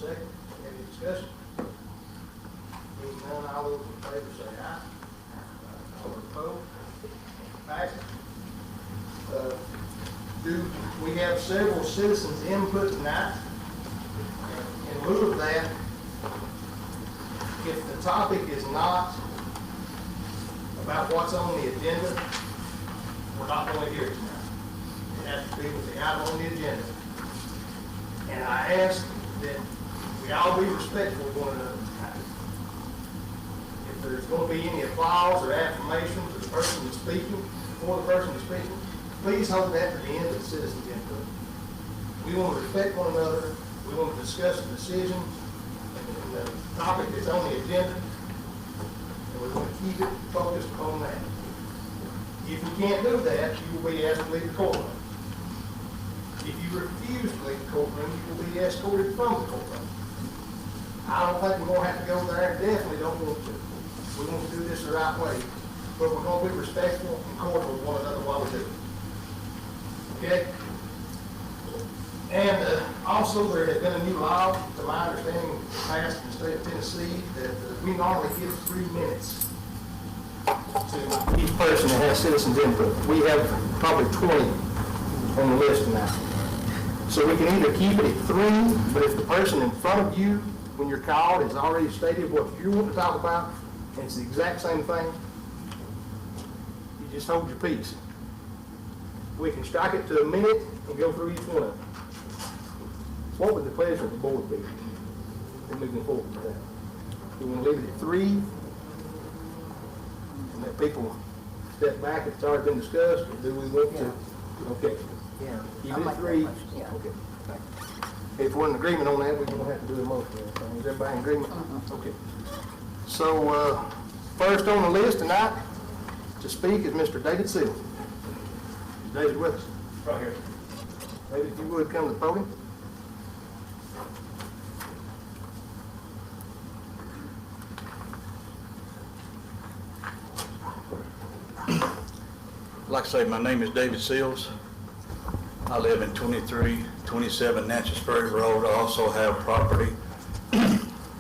second. Any discussion? Being none, all those in favor say aye. All opposed? Passes. We have several citizens' input tonight. In lieu of that, if the topic is not about what's on the agenda, we're not going to hear it tonight. It has to be with the item on the agenda. And I ask that we all be respectful of one another tonight. If there's going to be any applause or affirmation to the person that's speaking, before the person is speaking, please hold that to the end of the citizens' input. We want to respect one another. We want to discuss the decision and the topic that's on the agenda, and we want to keep it focused on that. If you can't do that, you will be asked to leave the courtroom. If you refuse to leave the courtroom, you will be escorted from the courtroom. I don't think we're going to have to go there, and definitely don't want to. We want to do this the right way, but we're going to be respectful and cordial with one another while we do it. Okay? And also, there has been a new law, to my understanding, passed in the state of Tennessee, that we normally give 3 minutes to each person that has citizens input. We have probably 20 on the list tonight. So we can either keep it at 3, but if the person in front of you, when you're called, has already stated what you want to talk about, and it's the exact same thing, you just hold your peace. We can strike it to a minute and go through each one of them. What would the pleasure of the board be in moving forward with that? We want to leave it at 3 and let people step back if it's already been discussed, or do we want to? Okay. Yeah. Keep it at 3. Yeah. Okay. If we're in agreement on that, we don't have to do a motion. Is everybody in agreement? Okay. So, first on the list tonight to speak is Mr. David Seals. Is David with us? Right here. David, if you would come to the podium. Like I say, my name is David Seals. I live in 2327 Natchez Ferry Road. I also have property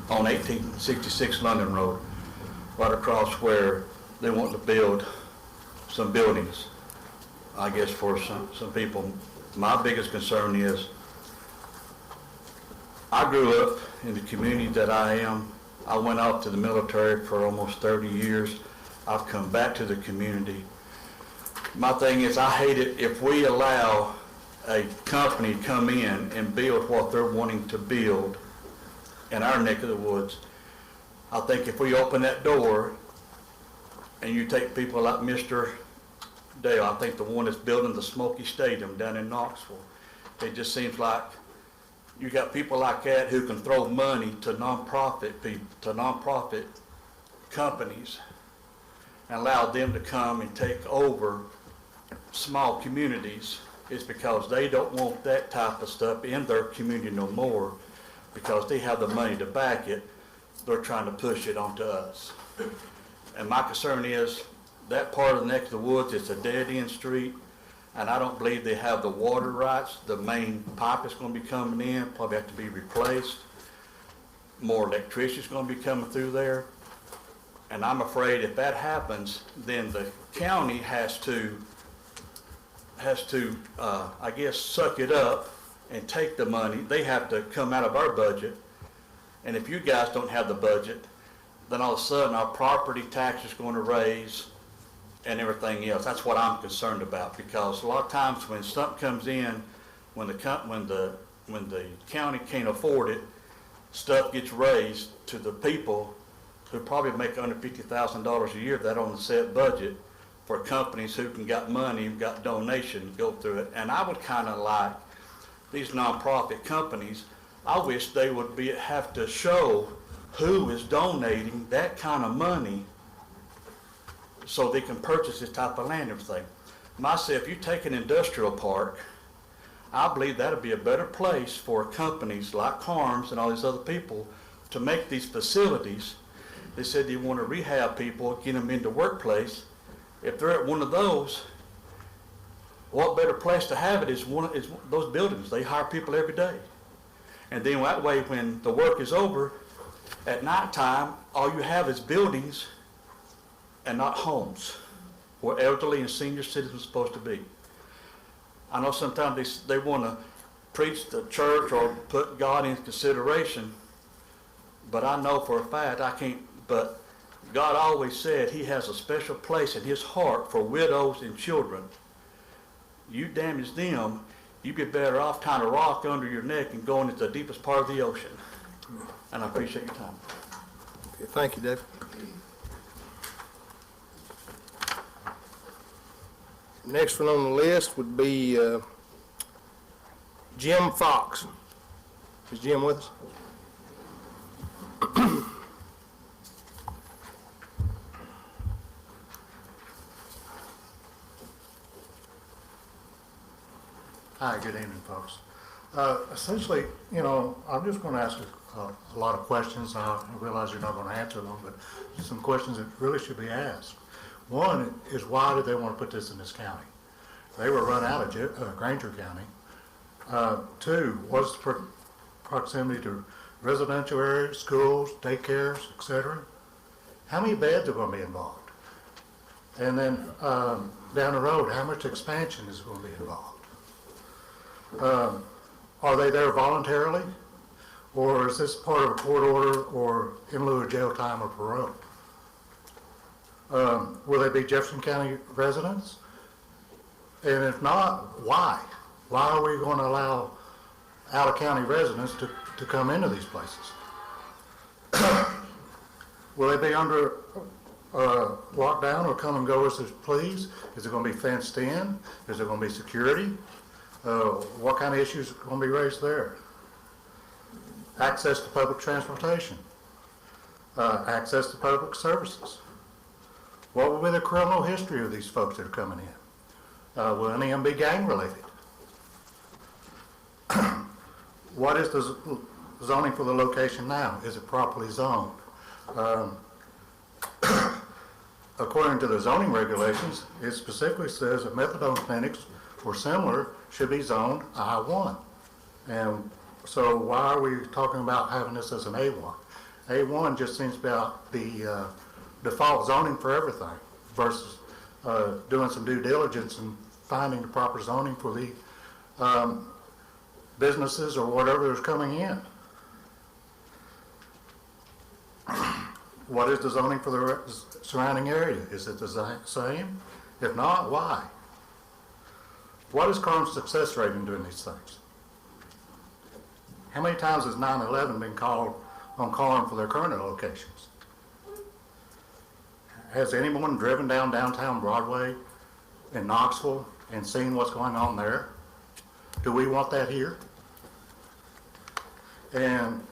on 1866 London Road, right across where they want to build some buildings, I guess, for some people. My biggest concern is I grew up in the community that I am. I went off to the military for almost 30 years. I've come back to the community. My thing is, I hate it if we allow a company to come in and build what they're wanting to build in our neck of the woods. I think if we open that door and you take people like Mr. Dale, I think the one that's building the Smoky Stadium down in Knoxville, it just seems like you got people like that who can throw money to nonprofit people, to nonprofit companies, and allow them to come and take over small communities. Is because they don't want that type of stuff in their community no more, because they have the money to back it. They're trying to push it onto us. And my concern is that part of the neck of the woods is a dead-end street, and I don't believe they have the water rights. The main pipe is going to be coming in, probably have to be replaced. More electricity is going to be coming through there. And I'm afraid if that happens, then the county has to I guess, suck it up and take the money. They have to come out of our budget. And if you guys don't have the budget, then all of a sudden our property tax is going to raise and everything else. That's what I'm concerned about, because a lot of times when something comes in, when the county can't afford it, stuff gets raised to the people who probably make under $50,000 a year that on the set budget, for companies who can got money, got donation, go through it. And I would kind of like these nonprofit companies, I wish they would have to show who is donating that kind of money so they can purchase this type of land and everything. Myself, you take an industrial park, I believe that'd be a better place for companies like Carms and all these other people to make these facilities. They said they want to rehab people, get them into workplace. If they're at one of those, what better place to have it is those buildings. They hire people every day. And then that way, when the work is over, at nighttime, all you have is buildings and not homes where elderly and senior citizens are supposed to be. I know sometimes they want to preach the church or put God in consideration, but I know for a fact I can't, but God always said he has a special place in his heart for widows and children. You damage them, you'd be better off tying a rock under your neck and going into the deepest part of the ocean. And I appreciate your time. Okay, thank you, Dave. Next one on the list would be Jim Fox. Is Jim with us? Hi, good evening, folks. Essentially, I'm just going to ask a lot of questions. I realize you're not going to answer them, but some questions that really should be asked. One is, why did they want to put this in this county? They were run out of Granger County. Two, what's the proximity to residential areas, schools, daycares, etc.? How many beds are going to be involved? And then down the road, how much expansion is going to be involved? Are they there voluntarily, or is this part of a court order or in lieu of jail time or parole? Will they be Jefferson County residents? And if not, why? Why are we going to allow out-of-county residents to come into these places? Will they be under lockdown or come and go as they please? Is it going to be fenced in? Is there going to be security? What kind of issues are going to be raised there? Access to public transportation, access to public services. What will be the criminal history of these folks that are coming in? Will any of them be gang related? What is the zoning for the location now? Is it properly zoned? According to the zoning regulations, it specifically says that methadone clinics or similar should be zoned I-1. And so why are we talking about having this as an A1? A1 just seems about the default zoning for everything versus doing some due diligence and finding the proper zoning for the businesses or whatever is coming in. What is the zoning for the surrounding area? Is it the same? If not, why? What is current success rate in doing these things? How many times has 9/11 been called on calling for their current locations? Has anyone driven down downtown Broadway in Knoxville and seen what's going on there? Do we want that here? And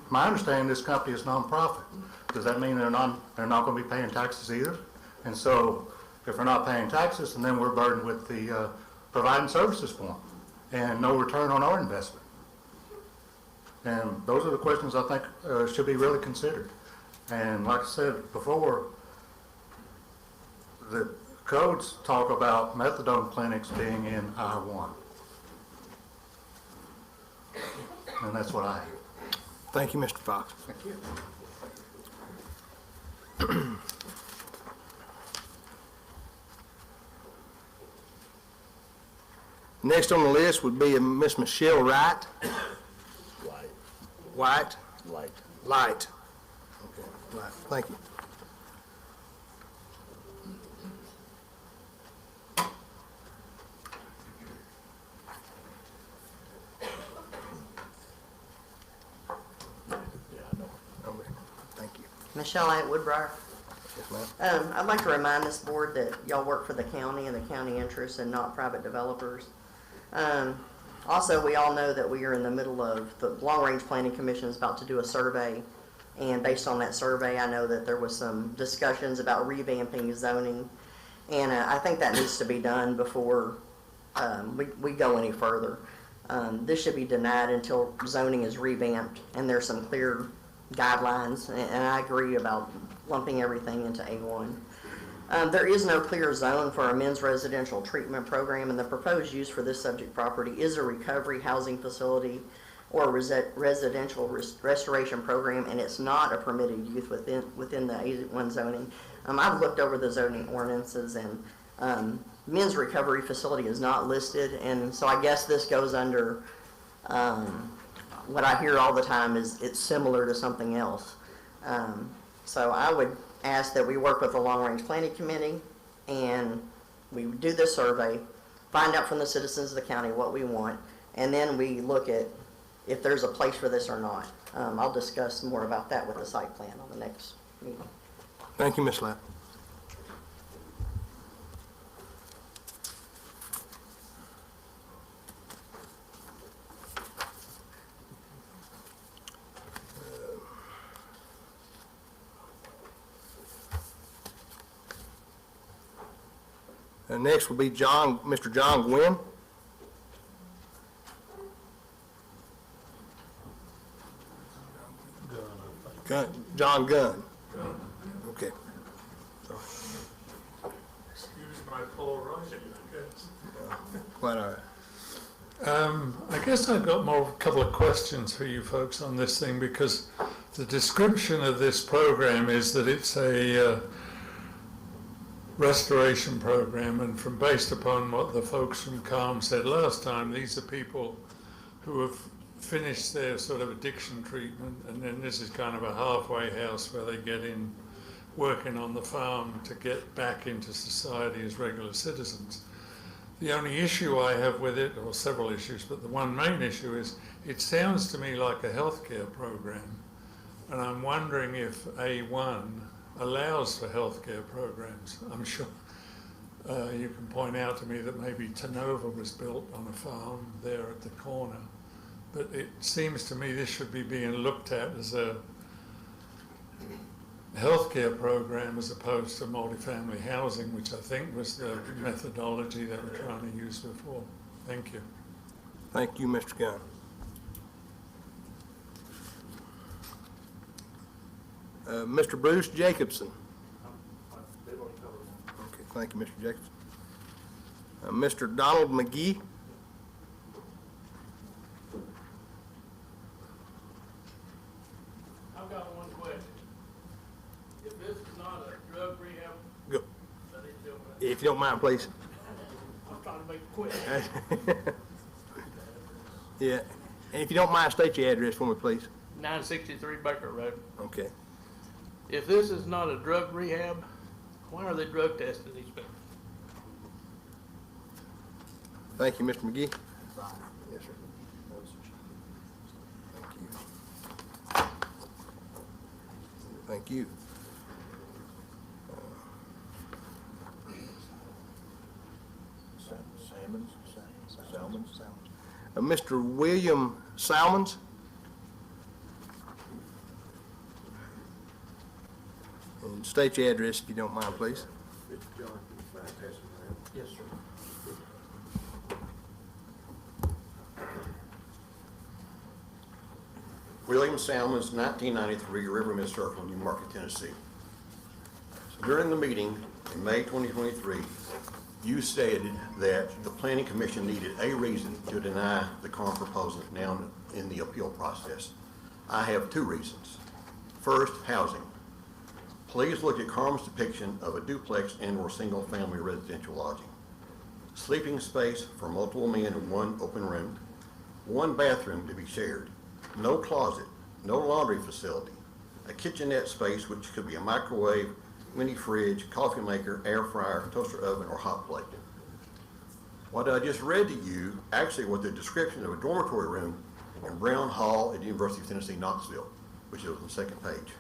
my understanding, this company is nonprofit. Does that mean they're not going to be paying taxes either? And so if they're not paying taxes, then we're burdened with the providing services for them and no return on our investment. And those are the questions I think should be really considered. And like I said before, the codes talk about methadone clinics being in I-1. And that's what I have. Thank you, Mr. Fox. Thank you. Next on the list would be Miss Michelle Wright. White? Light. Okay, Light. Thank you. Okay, thank you. Michelle at Woodbriar. Yes, ma'am. I'd like to remind this board that y'all work for the county and the county interests and not private developers. Also, we all know that we are in the middle of, the Long Range Planning Commission is about to do a survey, and based on that survey, I know that there was some discussions about revamping zoning, and I think that needs to be done before we go any further. This should be denied until zoning is revamped and there's some clear guidelines, and I agree about lumping everything into A1. There is no clear zone for a men's residential treatment program, and the proposed use for this subject property is a recovery housing facility or residential restoration program, and it's not a permitted use within the A1 zoning. I've looked over the zoning ordinances, and men's recovery facility is not listed, and so I guess this goes under, what I hear all the time is it's similar to something else. So I would ask that we work with the Long Range Planning Committee, and we do this survey, find out from the citizens of the county what we want, and then we look at if there's a place for this or not. I'll discuss more about that with the site plan on the next meeting. Thank you, Ms. Lapp. Next will be Mr. John Gwynn. John Gunn. Okay. Excuse my poor writing, I guess. Quite all right. I guess I've got a couple of questions for you folks on this thing, because the description of this program is that it's a restoration program, and based upon what the folks from CALM said last time, these are people who have finished their sort of addiction treatment, and then this is kind of a halfway house where they get in working on the farm to get back into society as regular citizens. The only issue I have with it, or several issues, but the one main issue is it sounds to me like a healthcare program, and I'm wondering if A1 allows for healthcare programs. I'm sure you can point out to me that maybe Tenova was built on a farm there at the corner, but it seems to me this should be being looked at as a healthcare program as opposed to multifamily housing, which I think was the methodology they were trying to use before. Thank you. Thank you, Mr. Gunn. Mr. Bruce Jacobson. Okay, thank you, Mr. Jacobson. Mr. Donald McGee. I've got one question. If this is not a drug rehab, Go. I need to know that. If you don't mind, please. I'm trying to make it quick. Yeah, and if you don't mind, state your address for me, please. 963 Baker Road. Okay. If this is not a drug rehab, why are they drug testing these people? Thank you, Mr. McGee. Yes, sir. Thank you. Mr. William Salmons. And state your address if you don't mind, please. Yes, sir. William Salmons, 1993 Riverman Circle, New Market, Tennessee. So during the meeting in May 2023, you stated that the Planning Commission needed a reason to deny the CARM proposal now in the appeal process. I have two reasons. First, housing. Please look at CARM's depiction of a duplex and/or single-family residential lodging. Sleeping space for multiple men in one open room, one bathroom to be shared, no closet, no laundry facility, a kitchenette space which could be a microwave, mini fridge, coffee maker, air fryer, toaster oven, or hot plate. What I just read to you actually was the description of a dormitory room in Brown Hall at the University of Tennessee, Knoxville, which is on the second page.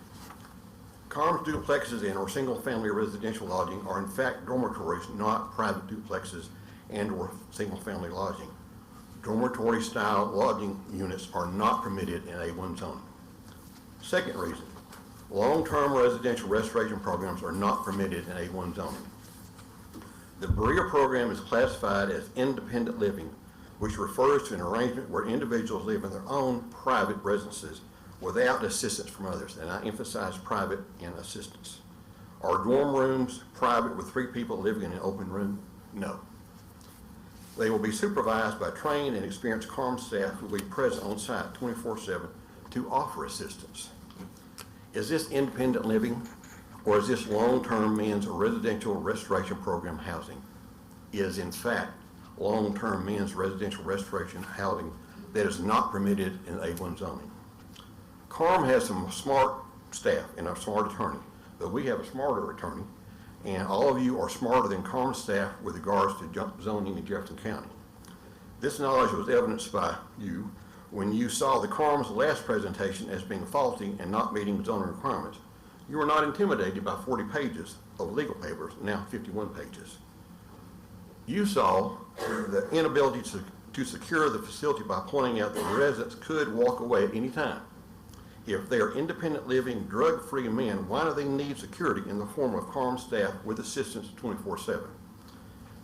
CARM's duplexes and/or single-family residential lodging are in fact dormitories, not private duplexes and/or single-family lodging. Dormitory-style lodging units are not permitted in A1 zoning. Second reason, long-term residential restoration programs are not permitted in A1 zoning. The Berea program is classified as independent living, which refers to an arrangement where individuals live in their own private residences without assistance from others, and I emphasize private and assistance. Are dorm rooms private with 3 people living in an open room? No. They will be supervised by trained and experienced CARM staff who will be present on site 24/7 to offer assistance. Is this independent living, or is this long-term men's residential restoration program housing? It is in fact long-term men's residential restoration housing that is not permitted in A1 zoning. CARM has some smart staff and a smart attorney, but we have a smarter attorney, and all of you are smarter than CARM staff with regards to zoning in Jefferson County. This knowledge was evidenced by you when you saw the CARM's last presentation as being faulty and not meeting zoning requirements. You were not intimidated by 40 pages of legal papers, now 51 pages. You saw the inability to secure the facility by pointing out that residents could walk away at any time. If they are independent living, drug-free men, why do they need security in the form of CARM staff with assistance 24/7?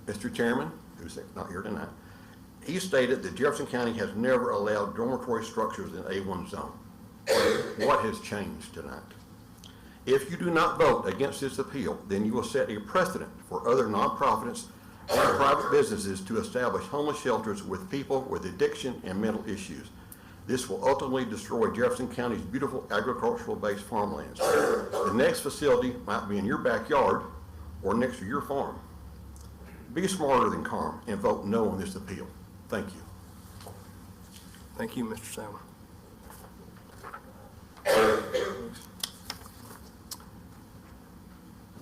Mr. Chairman, who's not here tonight, he stated that Jefferson County has never allowed dormitory structures in A1 zone. What has changed tonight? If you do not vote against this appeal, then you will set a precedent for other nonprofits and private businesses to establish homeless shelters with people with addiction and mental issues. This will ultimately destroy Jefferson County's beautiful agricultural-based farmlands. The next facility might be in your backyard or next to your farm. Be smarter than CARM and vote no on this appeal. Thank you. Thank you, Mr. Salmon.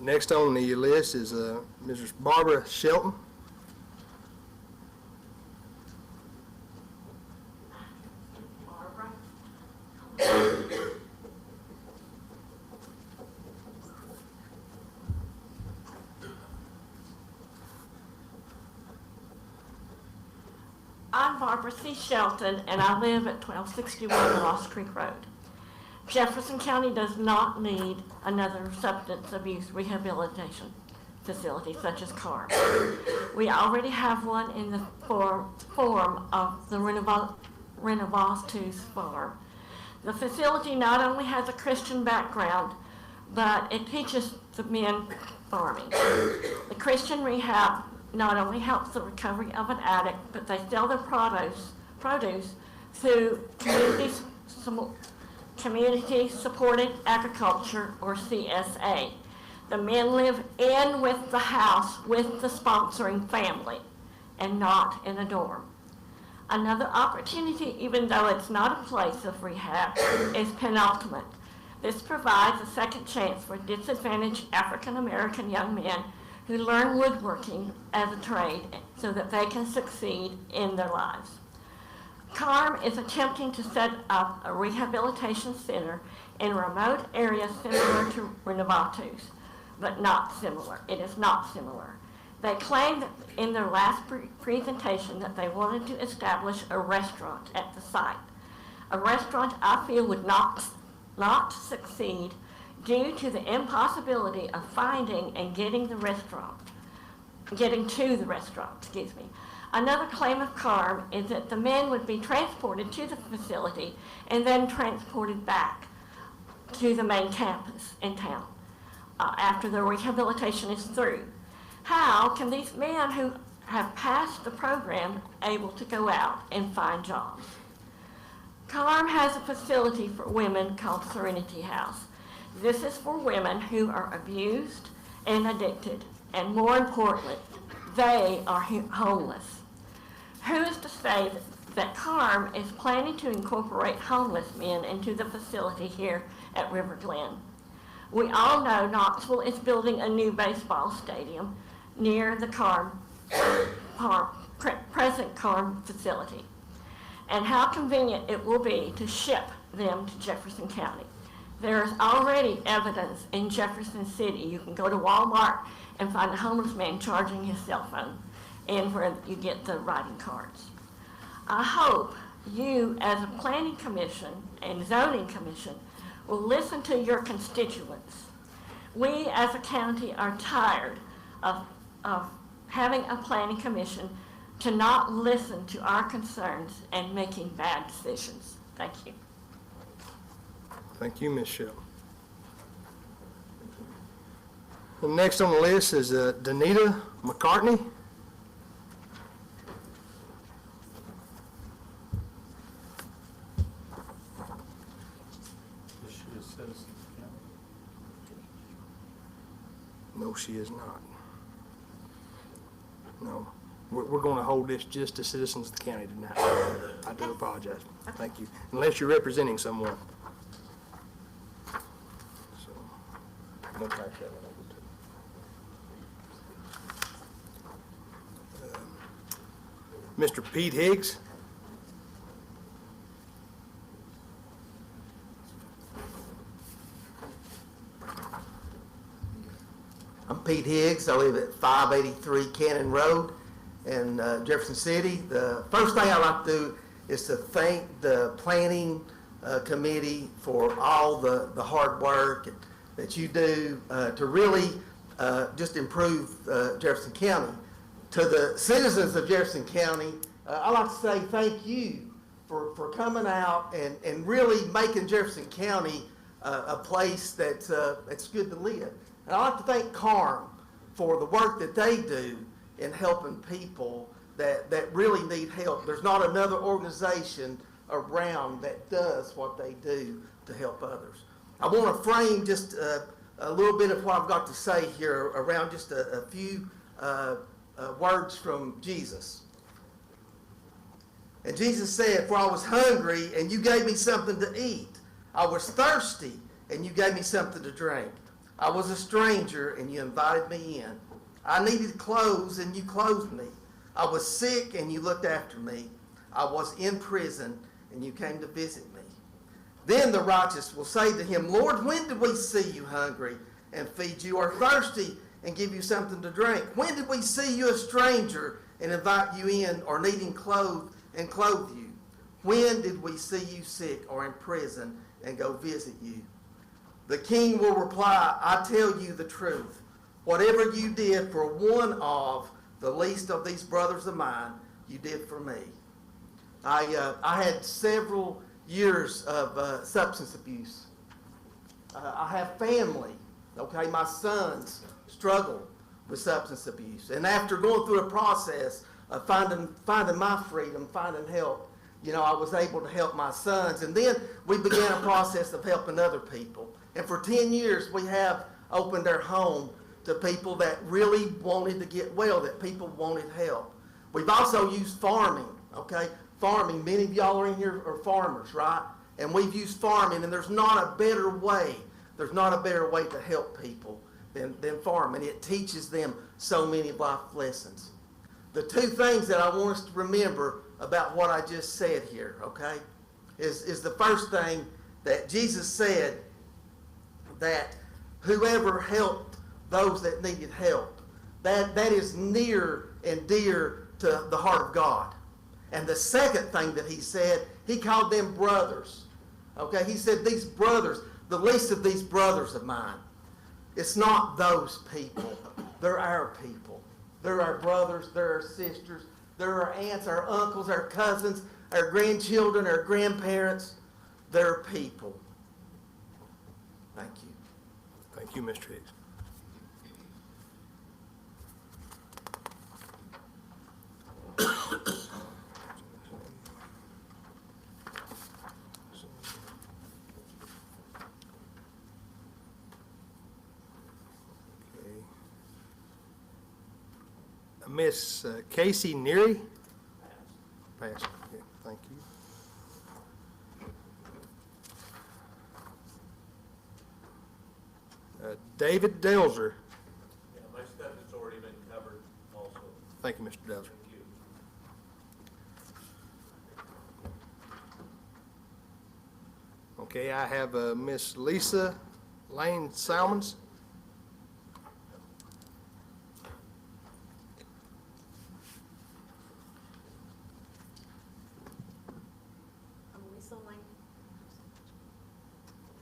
Next on the list is Mrs. Barbara Shelton. I'm Barbara C. Shelton, and I live at 1261 Lost Creek Road. Jefferson County does not need another substance abuse rehabilitation facility such as CARM. We already have one in the form of the Renovastus Farm. The facility not only has a Christian background, but it teaches the men farming. The Christian rehab not only helps the recovery of an addict, but they sell their produce through community-supported agriculture, or CSA. The men live in with the house with the sponsoring family and not in a dorm. Another opportunity, even though it's not a place of rehab, is penultimate. This provides a second chance for disadvantaged African American young men who learn woodworking as a trade so that they can succeed in their lives. CARM is attempting to set up a rehabilitation center in a remote area similar to Renovastus, but not similar. It is not similar. They claimed that in their last presentation that they wanted to establish a restaurant at the site. A restaurant, I feel, would not succeed due to the impossibility of finding and getting to the restaurant, Another claim of CARM is that the men would be transported to the facility and then transported back to the main campus in town after the rehabilitation is through. How can these men who have passed the program able to go out and find jobs? CARM has a facility for women called Serenity House. This is for women who are abused and addicted, and more importantly, they are homeless. Who is to say that CARM is planning to incorporate homeless men into the facility here at River Glen? We all know Knoxville is building a new baseball stadium near the present CARM facility, and how convenient it will be to ship them to Jefferson County. There is already evidence in Jefferson City. You can go to Walmart and find a homeless man charging his cell phone, and where you get the writing cards. I hope you, as a planning commission and zoning commission, will listen to your constituents. We, as a county, are tired of having a planning commission to not listen to our concerns and making bad decisions. Thank you. Thank you, Ms. Shelton. The next on the list is Danita McCartney. citizens. No, she is not. No. We're going to hold this just to citizens of the county tonight. I do apologize. Thank you. Unless you're representing someone. So, I'm going to pass that one over to Mr. Pete Higgs. I'm Pete Higgs. I live at 583 Cannon Road in Jefferson City. The first thing I like to do is to thank the planning committee for all the hard work that you do to really just improve Jefferson County. To the citizens of Jefferson County, I like to say thank you for coming out and really making Jefferson County a place that's good to live. And I'd like to thank CARM for the work that they do in helping people that really need help. There's not another organization around that does what they do to help others. I want to frame just a little bit of what I've got to say here around just a few words from Jesus. And Jesus said, "For I was hungry, and you gave me something to eat. I was thirsty, and you gave me something to drink. I was a stranger, and you invited me in. I needed clothes, and you clothed me. I was sick, and you looked after me. I was in prison, and you came to visit me." Then the righteous will say to him, "Lord, when did we see you hungry and feed you, or thirsty and give you something to drink? When did we see you a stranger and invite you in, or needing clothes and clothe you? When did we see you sick or in prison and go visit you?" The king will reply, "I tell you the truth. Whatever you did for one of the least of these brothers of mine, you did for me." I had several years of substance abuse. I have family, okay? My sons struggle with substance abuse. And after going through a process of finding my freedom, finding help, you know, I was able to help my sons. And then we began a process of helping other people. And for 10 years, we have opened our home to people that really wanted to get well, that people wanted help. We've also used farming, okay? Farming, many of y'all are in here are farmers, right? And we've used farming, and there's not a better way to help people than farming. It teaches them so many life lessons. The two things that I want us to remember about what I just said here, okay, is the first thing that Jesus said, that whoever helped those that needed help, that is near and dear to the heart of God. And the second thing that he said, he called them brothers. Okay, he said these brothers, the least of these brothers of mine. It's not those people. They're our people. They're our brothers, they're our sisters, they're our aunts, our uncles, our cousins, our grandchildren, our grandparents. They're people. Thank you. Thank you, Mr. Higgs. Miss Casey Neary? Pass. Okay, thank you. David Delzer. Yeah, my stuff has already been covered also. Thank you, Mr. Delzer. Thank you. Okay, I have Miss Lisa Lane Salmons.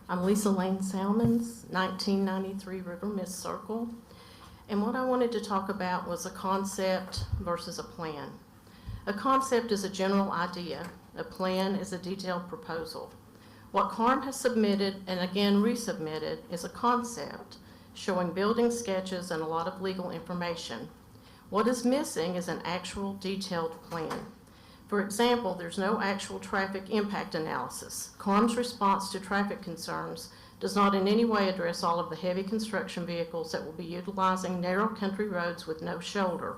I'm Lisa Lane Salmons, 1993 River Mist Circle. And what I wanted to talk about was a concept versus a plan. A concept is a general idea. A plan is a detailed proposal. What CARM has submitted and again resubmitted is a concept showing building sketches and a lot of legal information. What is missing is an actual detailed plan. For example, there's no actual traffic impact analysis. CARM's response to traffic concerns does not in any way address all of the heavy construction vehicles that will be utilizing narrow country roads with no shoulder.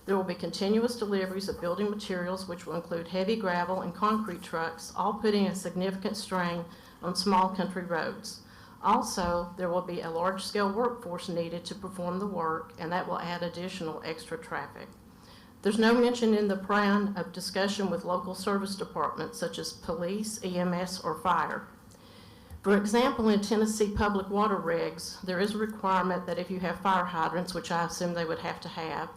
There will be continuous deliveries of building materials, which will include heavy gravel and concrete trucks, all putting a significant strain on small country roads. Also, there will be a large-scale workforce needed to perform the work, and that will add additional extra traffic. There's no mention in the plan of discussion with local service departments such as police, EMS, or fire. For example, in Tennessee public water regs, there is a requirement that if you have fire hydrants, which I assume they would have to have,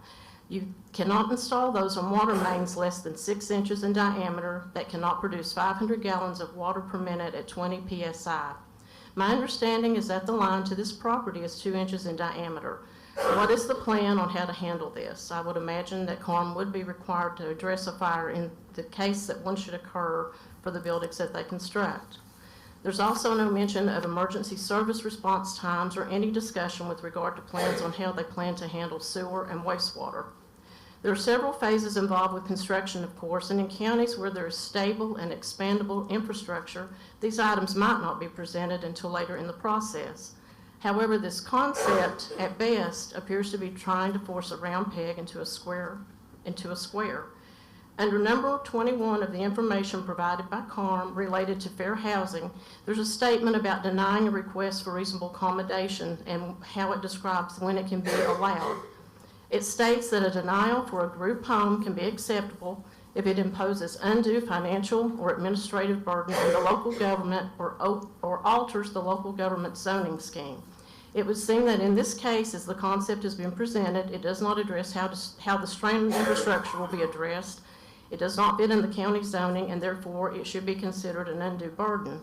you cannot install those on water mains less than 6 inches in diameter that cannot produce 500 gallons of water per minute at 20 psi. My understanding is that the line to this property is 2 inches in diameter. What is the plan on how to handle this? I would imagine that CARM would be required to address a fire in the case that one should occur for the buildings that they construct. There's also no mention of emergency service response times or any discussion with regard to plans on how they plan to handle sewer and wastewater. There are several phases involved with construction, of course, and in counties where there is stable and expandable infrastructure, these items might not be presented until later in the process. However, this concept, at best, appears to be trying to force a round peg into a square. Under number 21 of the information provided by CARM related to fair housing, there's a statement about denying a request for reasonable accommodation and how it describes when it can be allowed. It states that a denial for a group home can be acceptable if it imposes undue financial or administrative burden on the local government or alters the local government zoning scheme. It would seem that in this case, as the concept has been presented, it does not address how the strain on infrastructure will be addressed. It does not fit in the county zoning, and therefore it should be considered an undue burden.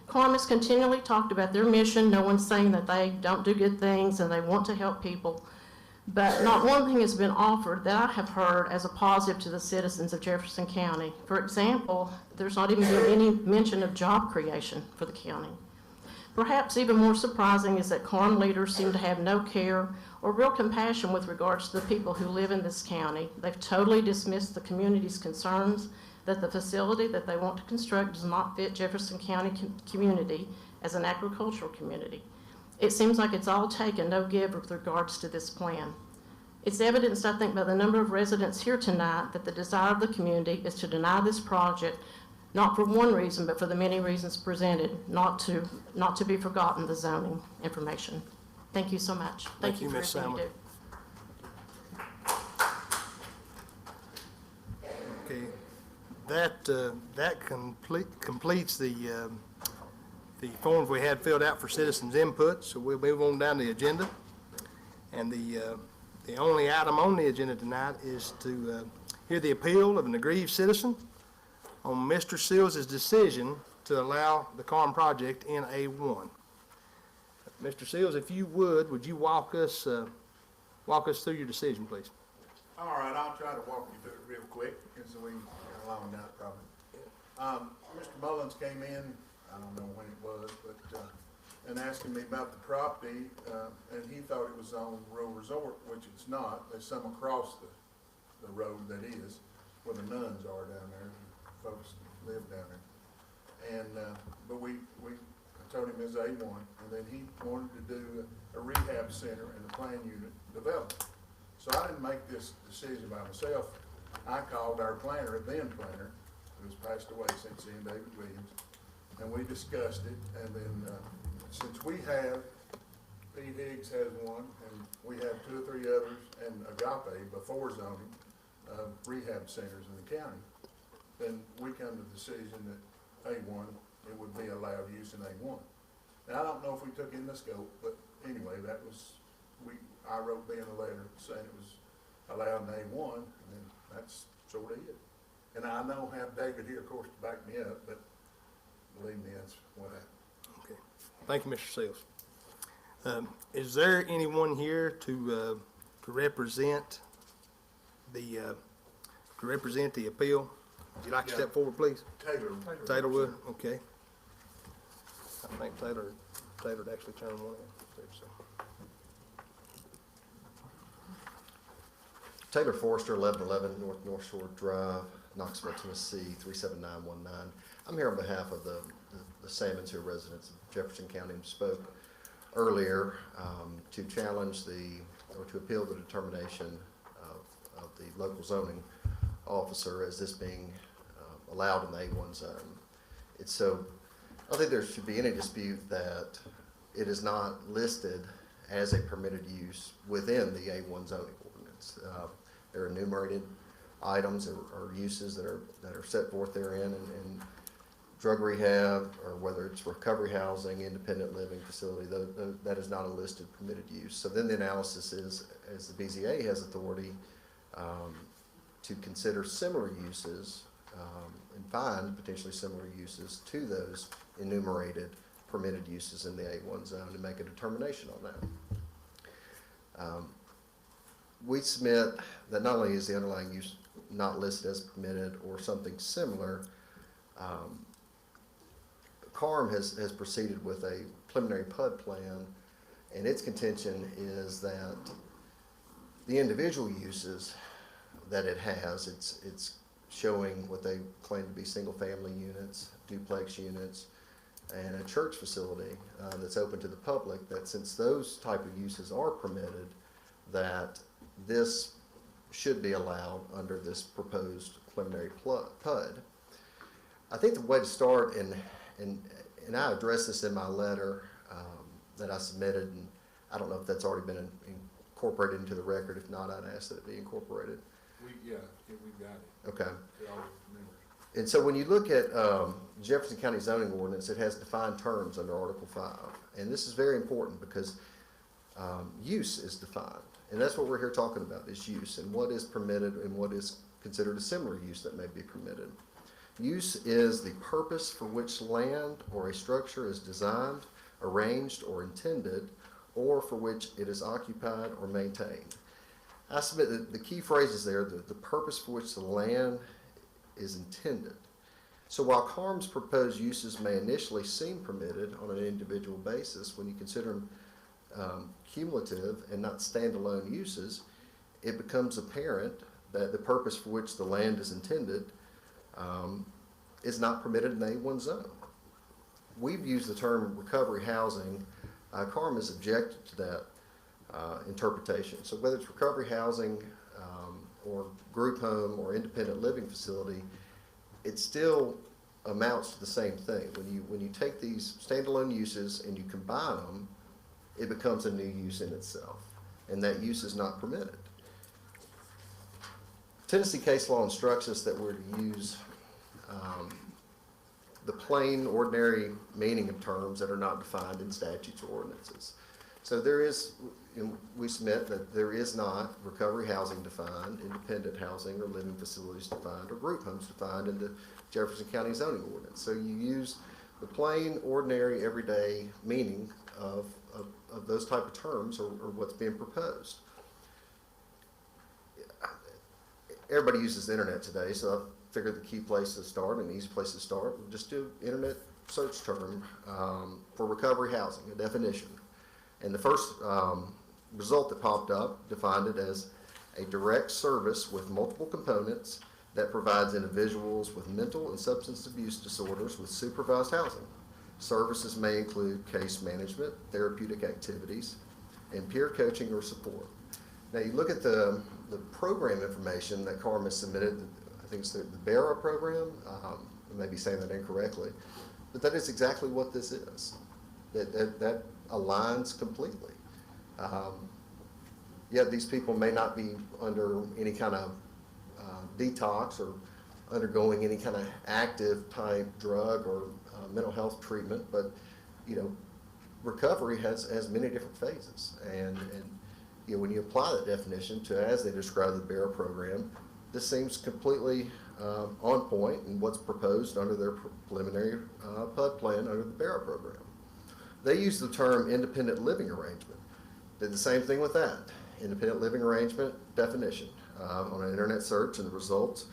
CARM has continually talked about their mission. No one's saying that they don't do good things and they want to help people. But not one thing has been offered that I have heard as a positive to the citizens of Jefferson County. For example, there's not even been any mention of job creation for the county. Perhaps even more surprising is that CARM leaders seem to have no care or real compassion with regards to the people who live in this county. They've totally dismissed the community's concerns that the facility that they want to construct does not fit Jefferson County community as an agricultural community. It seems like it's all take and no give with regards to this plan. It's evidenced, I think, by the number of residents here tonight that the desire of the community is to deny this project, not for one reason, but for the many reasons presented, not to be forgotten, the zoning information. Thank you so much. Thank you for Ms. everything you Okay, do. that completes the forms we had filled out for citizens' input, so we'll move on down the agenda. And the only item on the agenda tonight is to hear the appeal of an aggrieved citizen on Mr. Seals' decision to allow the CARM project in A1. Mr. Seals, if you would you walk us through your decision, please? All right, I'll try to walk you through it real quick, so we can get along that probably. Mr. Mullins came in, I don't know when it was, but, and asking me about the property, and he thought it was on rural resort, which it's not. There's some across the road that is, where the nuns are down there, folks live down there. And, but I told him it's A1, and then he wanted to do a rehab center and a plan unit development. So I didn't make this decision by myself. I called our planner, then planner, who's passed away since then, David Williams, and we discussed it. And then since we have, Pete Higgs has one, and we have 2 or 3 others, and Agape before zoning, rehab centers in the county, then we come to the decision that A1, it would be allowed use in A1. Now, I don't know if we took in the scope, but anyway, that was, I wrote Ben a letter saying it was allowed in A1, and that's sort of it. And I don't have David here, of course, to back me up, but believe me, that's what happened. Okay. Thank you, Mr. Seals. Is there anyone here to represent the appeal? Would you like to step forward, please? Taylor would. Okay. I think Taylor'd actually turn one in. So. Taylor Forrester, 1111 North Shore Drive. Knoxville, Tennessee, 37919. I'm here on behalf of the Salmons, who are residents of Jefferson County, and spoke earlier to challenge or to appeal the determination of the local zoning officer as this being allowed in the A1 zone. I don't think there should be any dispute that it is not listed as a permitted use within the A1 zoning ordinance. There are enumerated items or uses that are set forth therein, and drug rehab, or whether it's recovery housing, independent living facility, that is not a listed permitted use. So then the analysis is, as the BZA has authority to consider similar uses and find potentially similar uses to those enumerated permitted uses in the A1 zone, and make a determination on that. We submit that not only is the underlying use not listed as permitted or something similar, CARM has proceeded with a preliminary PUD plan, and its contention is that the individual uses that it has, it's showing what they claim to be single-family units, duplex units, and a church facility that's open to the public, that since those type of uses are permitted, that this should be allowed under this proposed preliminary PUD. I think the way to start, and I addressed this in my letter that I submitted, and I don't know if that's already been incorporated into the record. If not, I'd ask that it be incorporated. We got it. Okay. We all remember. And so when you look at Jefferson County zoning ordinance, it has defined terms under Article 5. And this is very important because use is defined. And that's what we're here talking about, is use, and what is permitted and what is considered a similar use that may be permitted. Use is the purpose for which land or a structure is designed, arranged, or intended, or for which it is occupied or maintained. I submit that the key phrases there, the purpose for which the land is intended. So while CARM's proposed uses may initially seem permitted on an individual basis, when you consider them cumulative and not standalone uses, it becomes apparent that the purpose for which the land is intended is not permitted in the A1 zone. We've used the term recovery housing. CARM has objected to that interpretation. So whether it's recovery housing or group home or independent living facility, it still amounts to the same thing. When you take these standalone uses and you combine them, it becomes a new use in itself, and that use is not permitted. Tennessee case law instructs us that we're to use the plain, ordinary meaning of terms that are not defined in statutes or ordinances. So there is, we submit that there is not recovery housing defined, independent housing or living facilities defined, or group homes defined in the Jefferson County zoning ordinance. So you use the plain, ordinary, everyday meaning of those type of terms or what's being proposed. Everybody uses the internet today, so I figured the key place to start, and the easy place to start, we'll just do internet search term for recovery housing, a definition. And the first result that popped up defined it as a direct service with multiple components that provides individuals with mental and substance abuse disorders with supervised housing. Services may include case management, therapeutic activities, and peer coaching or support. Now you look at the program information that CARM has submitted. I think it's the BERA program. I may be saying that incorrectly, but that is exactly what this is. That aligns completely. Yet these people may not be under any kind of detox or undergoing any kind of active type drug or mental health treatment, but recovery has many different phases, and when you apply that definition to as they describe the BERA program, this seems completely on point in what's proposed under their preliminary PUD plan under the BERA program. They use the term independent living arrangement. Did the same thing with that. Independent living arrangement definition on an internet search, and the results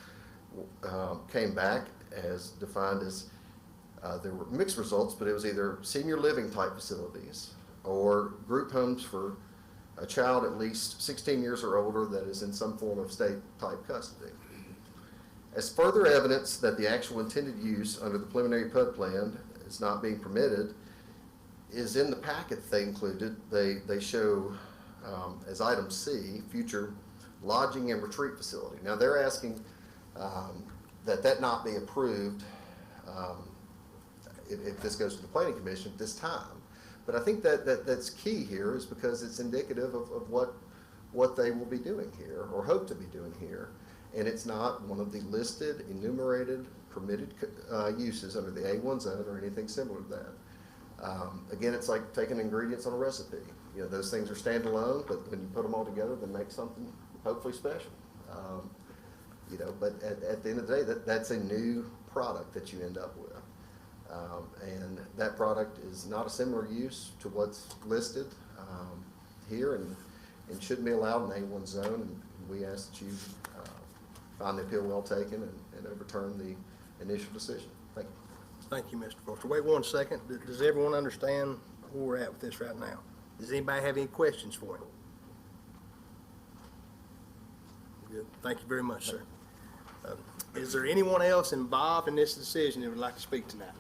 came back as defined as there were mixed results, but it was either senior living type facilities or group homes for a child at least 16 years or older that is in some form of state type custody. As further evidence that the actual intended use under the preliminary PUD plan is not being permitted is in the packet they included. They show as item C, future lodging and retreat facility. Now they're asking that not be approved if this goes to the Planning Commission at this time. But I think that's key here is because it's indicative of what they will be doing here or hope to be doing here. And it's not one of the listed, enumerated, permitted uses under the A1 zone or anything similar to that. Again, it's like taking ingredients on a recipe. You know, those things are standalone, but when you put them all together, they make something hopefully special. You know, but at the end of the day, that's a new product that you end up with. And that product is not a similar use to what's listed here and shouldn't be allowed in the A1 zone. And we ask that you find the appeal well taken and overturn the initial decision. Thank you. Thank you, Mr. Forster. Wait one second. Does everyone understand where we're at with this right now? Does anybody have any questions for him? Good. Thank you very much, sir. Is there anyone else involved in this decision that would like to speak tonight?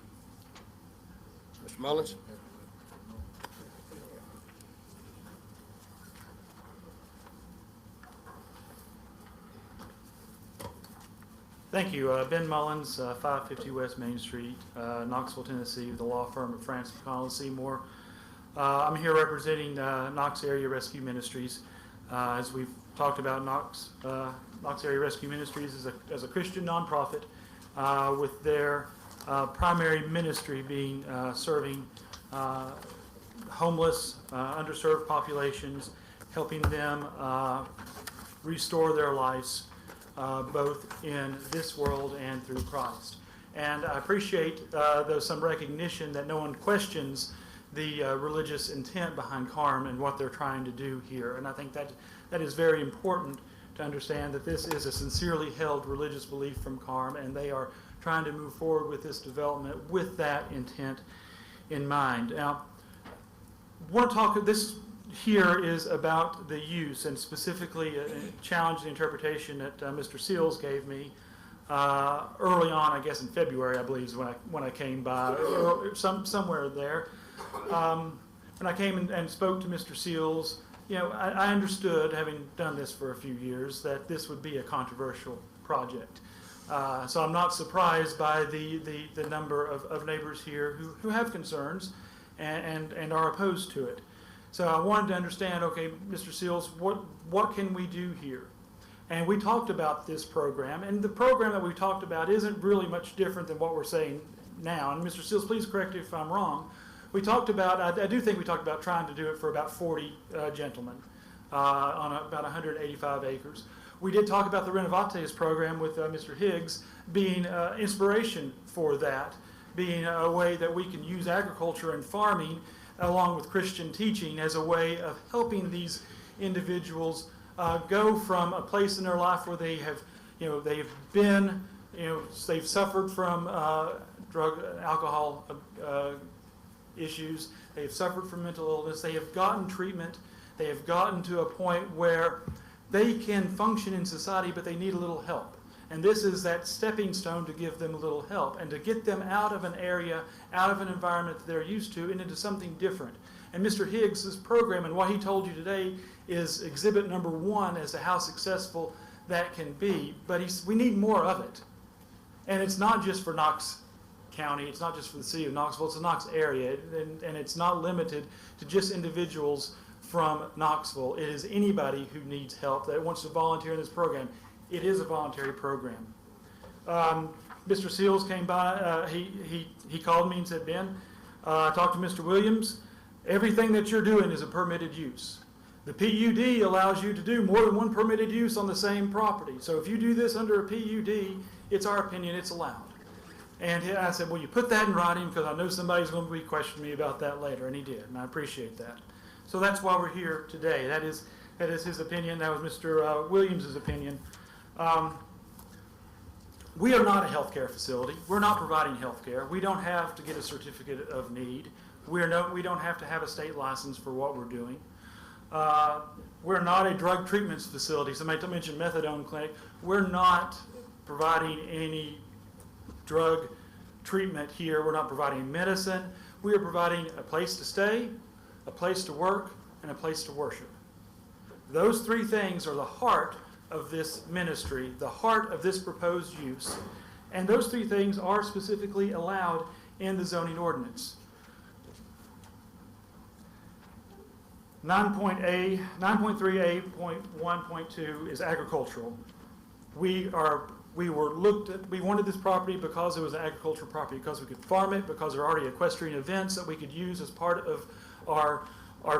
Mr. Mullins? Thank you. Ben Mullins, 550 West Main Street, Knoxville, Tennessee, with the law firm of France McConnell Seymour. I'm here representing Knox Area Rescue Ministries. As we've talked about, Knox Area Rescue Ministries is a Christian nonprofit with their primary ministry being serving homeless, underserved populations, helping them restore their lives both in this world and through Christ. And I appreciate there's some recognition that no one questions the religious intent behind CARM and what they're trying to do here. And I think that is very important to understand that this is a sincerely held religious belief from CARM, and they are trying to move forward with this development with that intent in mind. Now, I want to talk, this here is about the use, and specifically challenge the interpretation that Mr. Seals gave me early on, I guess in February, I believe, is when I came by, or somewhere there. When I came and spoke to Mr. Seals, you know, I understood, having done this for a few years, that this would be a controversial project. So I'm not surprised by the number of neighbors here who have concerns and are opposed to it. So I wanted to understand, okay, Mr. Seals, what can we do here? And we talked about this program, and the program that we talked about isn't really much different than what we're saying now. And Mr. Seals, please correct me if I'm wrong. We talked about, I do think we talked about trying to do it for about 40 gentlemen on about 185 acres. We did talk about the Renovates program with Mr. Higgs being inspiration for that, being a way that we can use agriculture and farming along with Christian teaching as a way of helping these individuals go from a place in their life where they have, you know, they've been, you know, they've suffered from drug, alcohol issues, they've suffered from mental illness, they have gotten treatment, they have gotten to a point where they can function in society, but they need a little help. And this is that stepping stone to give them a little help and to get them out of an area, out of an environment that they're used to and into something different. And Mr. Higgs's program and what he told you today is exhibit number 1 as to how successful that can be. But we need more of it. And it's not just for Knox County, it's not just for the city of Knoxville, it's the Knox area. And it's not limited to just individuals from Knoxville. It is anybody who needs help that wants to volunteer in this program. It is a voluntary program. Mr. Seals came by, he called me and said, Ben, I talked to Mr. Williams. Everything that you're doing is a permitted use. The PUD allows you to do more than one permitted use on the same property. So if you do this under a PUD, it's our opinion, it's allowed. And I said, well, you put that in writing because I know somebody's going to be questioning me about that later, and he did, and I appreciate that. So that's why we're here today. That is his opinion. That was Mr. Williams' opinion. We are not a healthcare facility. We're not providing healthcare. We don't have to get a certificate of need. We don't have to have a state license for what we're doing. We're not a drug treatment facility. Somebody mentioned methadone clinic. We're not providing any drug treatment here. We're not providing medicine. We are providing a place to stay, a place to work, and a place to worship. Those three things are the heart of this ministry, the heart of this proposed use. And those three things are specifically allowed in the zoning ordinance. 9.3A.1.2 is agricultural. We wanted this property because it was an agricultural property, because we could farm it, because there are already equestrian events that we could use as part of our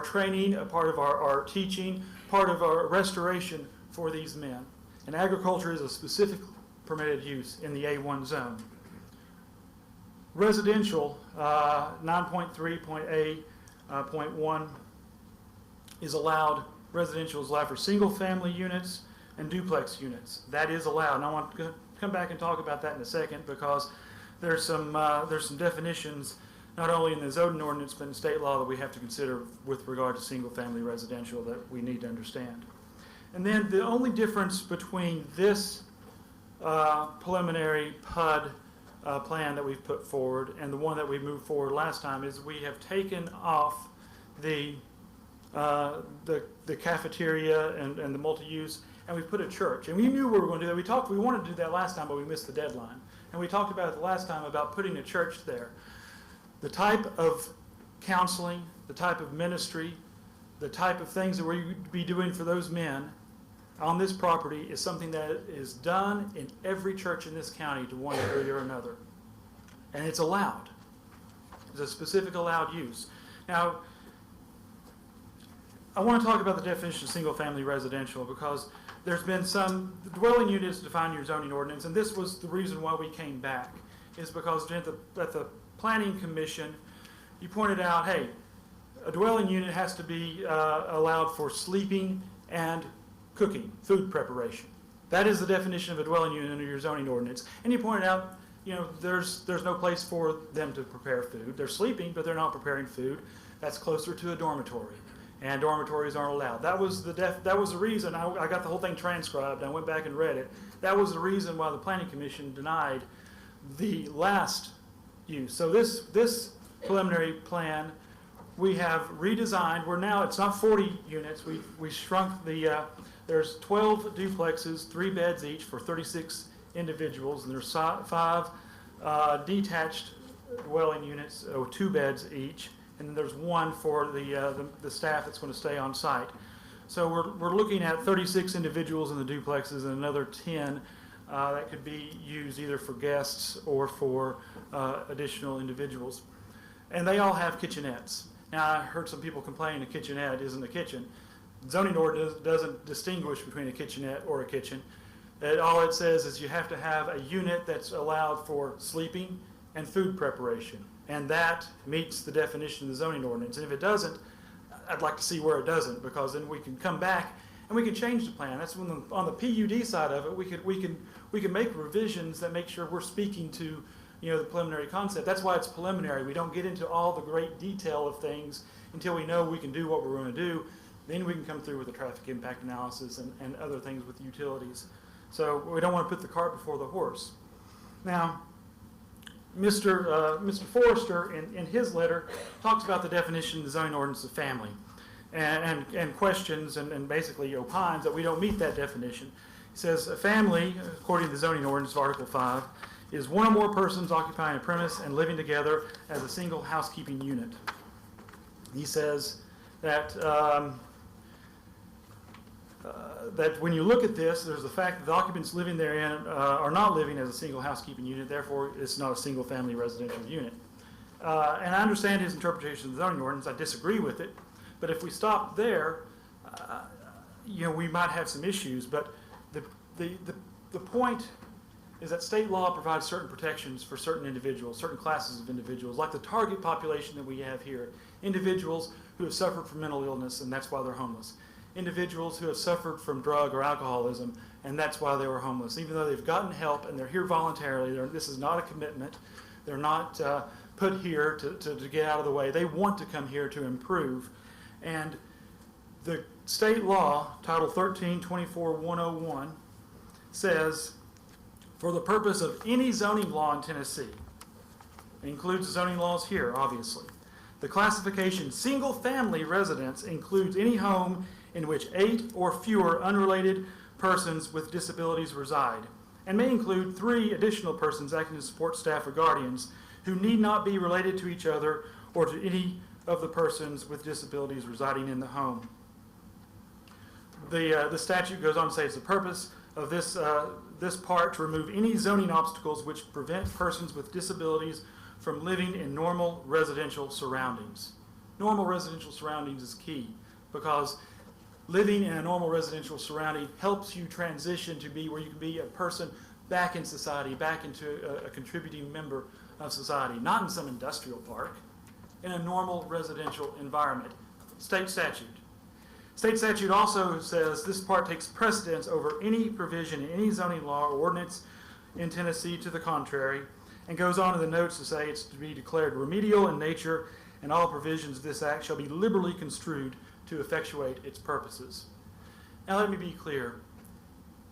training, a part of our teaching, part of our restoration for these men. And agriculture is a specific permitted use in the A1 zone. Residential, 9.3.A.1 is allowed. Residential is allowed for single-family units and duplex units. That is allowed. And I want to come back and talk about that in a second, because there's some definitions not only in the zoning ordinance but in state law that we have to consider with regard to single-family residential that we need to understand. And then the only difference between this preliminary PUD plan that we've put forward and the one that we moved forward last time is we have taken off the cafeteria and the multi-use, and we put a church. And we knew we were going to do that. We wanted to do that last time, but we missed the deadline. And we talked about it the last time about putting a church there. The type of counseling, the type of ministry, the type of things that we're going to be doing for those men on this property is something that is done in every church in this county to one degree or another. And it's allowed. It's a specific allowed use. Now, I want to talk about the definition of single-family residential, because there's been some dwelling units defined in your zoning ordinance, and this was the reason why we came back, is because at the Planning Commission, you pointed out, hey, a dwelling unit has to be allowed for sleeping and cooking, food preparation. That is the definition of a dwelling unit under your zoning ordinance. And you pointed out, there's no place for them to prepare food. They're sleeping, but they're not preparing food. That's closer to a dormitory, and dormitories aren't allowed. That was the reason. I got the whole thing transcribed. I went back and read it. That was the reason why the Planning Commission denied the last use. So this preliminary plan we have redesigned. It's not 40 units. We shrunk there's 12 duplexes, 3 beds each for 36 individuals, and there's 5 detached dwelling units, 2 beds each, and then there's 1 for the staff that's going to stay on site. So we're looking at 36 individuals in the duplexes and another 10 that could be used either for guests or for additional individuals. And they all have kitchenettes. Now, I heard some people complain a kitchenette isn't a kitchen. Zoning ordinance doesn't distinguish between a kitchenette or a kitchen. All it says is you have to have a unit that's allowed for sleeping and food preparation. And that meets the definition of the zoning ordinance. And if it doesn't, I'd like to see where it doesn't, because then we can come back and we can change the plan. That's when on the PUD side of it, we can make revisions that make sure we're speaking to the preliminary concept. That's why it's preliminary. We don't get into all the great detail of things until we know we can do what we're going to do. Then we can come through with a traffic impact analysis and other things with utilities. So we don't want to put the cart before the horse. Now, Mr. Forrester, in his letter, talks about the definition of the zoning ordinance of family and questions and basically opines that we don't meet that definition. He says, a family, according to the zoning ordinance of Article 5, is one or more persons occupying a premise and living together as a single housekeeping unit. He says that that when you look at this, there's the fact that the occupants living therein are not living as a single housekeeping unit, therefore it's not a single family residential unit. And I understand his interpretation of the zoning ordinance. I disagree with it, but if we stop there, we might have some issues. But the point is that state law provides certain protections for certain individuals, certain classes of individuals, like the target population that we have here, individuals who have suffered from mental illness and that's why they're homeless, individuals who have suffered from drug or alcoholism and that's why they were homeless, even though they've gotten help and they're here voluntarily. This is not a commitment. They're not put here to get out of the way. They want to come here to improve. And the state law, Title 13, 24-101, says for the purpose of any zoning law in Tennessee, it includes the zoning laws here, obviously. The classification single-family residence includes any home in which 8 or fewer unrelated persons with disabilities reside, and may include 3 additional persons acting as support staff or guardians who need not be related to each other or to any of the persons with disabilities residing in the home. The statute goes on to say it's the purpose of this part to remove any zoning obstacles which prevent persons with disabilities from living in normal residential surroundings. Normal residential surroundings is key because living in a normal residential surrounding helps you transition to be where you can be a person back in society, back into a contributing member of society, not in some industrial park, in a normal residential environment. State statute. State statute also says this part takes precedence over any provision in any zoning law or ordinance in Tennessee to the contrary, and goes on in the notes to say it's to be declared remedial in nature, and all provisions of this act shall be liberally construed to effectuate its purposes. Now let me be clear.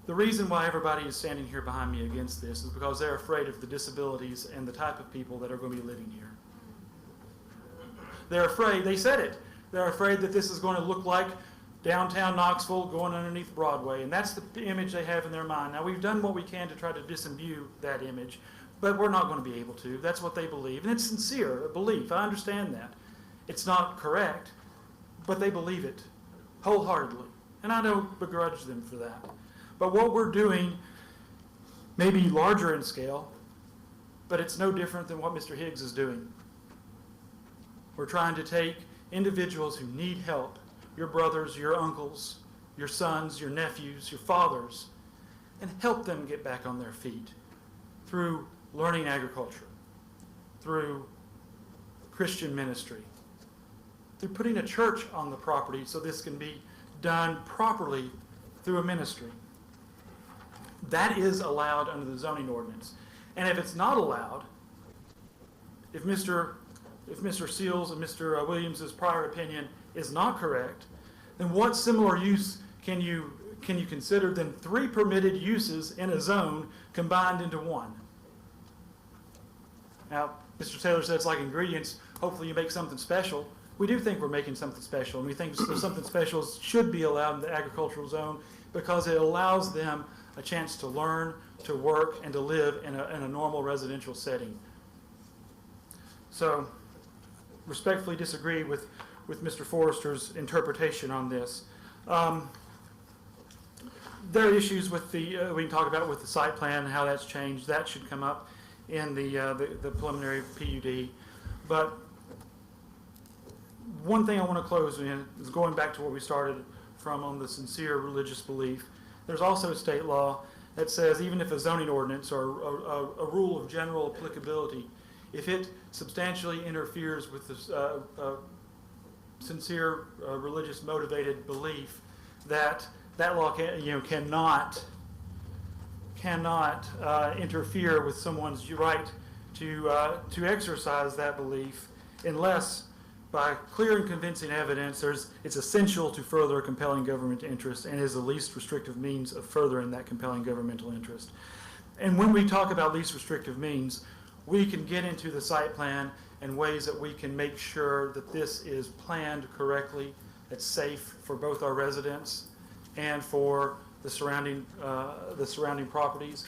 The reason why everybody is standing here behind me against this is because they're afraid of the disabilities and the type of people that are going to be living here. They're afraid, they said it, they're afraid that this is going to look like downtown Knoxville going underneath Broadway, and that's the image they have in their mind. Now, we've done what we can to try to disimbue that image, but we're not going to be able to. That's what they believe, and it's sincere belief. I understand that. It's not correct, but they believe it wholeheartedly, and I don't begrudge them for that. But what we're doing may be larger in scale, but it's no different than what Mr. Higgs is doing. We're trying to take individuals who need help, your brothers, your uncles, your sons, your nephews, your fathers, and help them get back on their feet through learning agriculture, through Christian ministry, through putting a church on the property so this can be done properly through a ministry. That is allowed under the zoning ordinance. And if it's not allowed, if Mr. Seals and Mr. Williams' prior opinion is not correct, then what similar use can you consider than 3 permitted uses in a zone combined into one? Now, Mr. Taylor said it's like ingredients. Hopefully you make something special. We do think we're making something special, and we think something special should be allowed in the agricultural zone because it allows them a chance to learn, to work, and to live in a normal residential setting. So, respectfully disagree with Mr. Forrester's interpretation on this. There are issues with we can talk about with the site plan and how that's changed. That should come up in the preliminary PUD. But one thing I want to close in is going back to where we started from on the sincere religious belief. There's also a state law that says even if a zoning ordinance or a rule of general applicability, if it substantially interferes with the sincere religious motivated belief, that law cannot interfere with someone's right to exercise that belief unless by clear and convincing evidence it's essential to further a compelling government interest and is the least restrictive means of furthering that compelling governmental interest. And when we talk about least restrictive means, we can get into the site plan and ways that we can make sure that this is planned correctly, that's safe for both our residents and for the surrounding properties.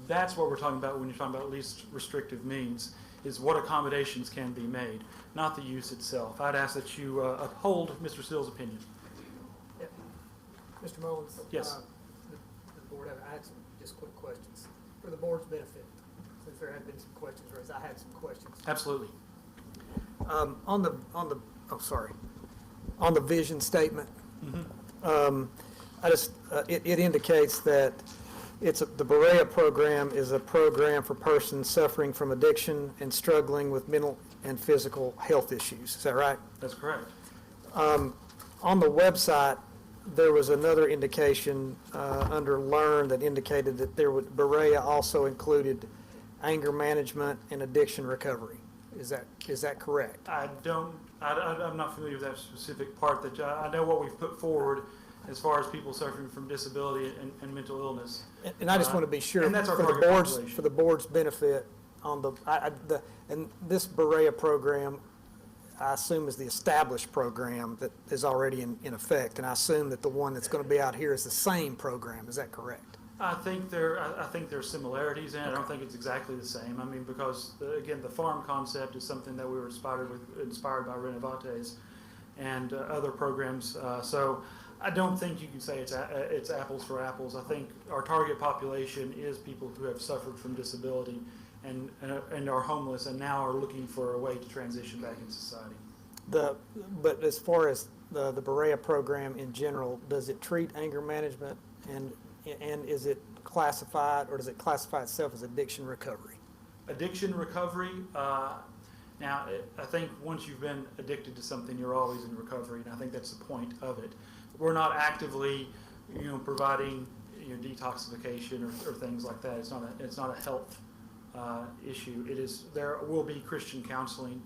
That's what we're talking about when you're talking about least restrictive means, is what accommodations can be made, not the use itself. I'd ask that you uphold Mr. Steele's opinion. Yeah. Mr. Mullins? Yes. The board, I had some just quick questions for the board's benefit, since there have been some questions raised. I had some questions. Absolutely. On the vision statement, it indicates that the Berea program is a program for persons suffering from addiction and struggling with mental and physical health issues. Is that right? That's correct. On the website, there was another indication under Learn that indicated that Berea also included anger management and addiction recovery. Is that correct? I'm not familiar with that specific part. That I know what we've put forward as far as people suffering from disability and mental illness. And I just want to be sure, And that's our for the target board's, population. for the board's benefit, on and this Berea program, I assume is the established program that is already in effect, and I assume that the one that's going to be out here is the same program, is that correct? I think there's similarities in it. I don't think it's exactly the same. I mean, because again, the farm concept is something that we were inspired by Renovates and other programs. So I don't think you can say it's apples for apples. I think our target population is people who have suffered from disability and are homeless and now are looking for a way to transition back into society. But as far as the Berea program in general, does it treat anger management and is it classified, or does it classify itself as addiction recovery? Addiction recovery, now I think once you've been addicted to something, you're always in recovery, and I think that's the point of it. We're not actively, providing detoxification or things like that. It's not a health issue. There will be Christian counseling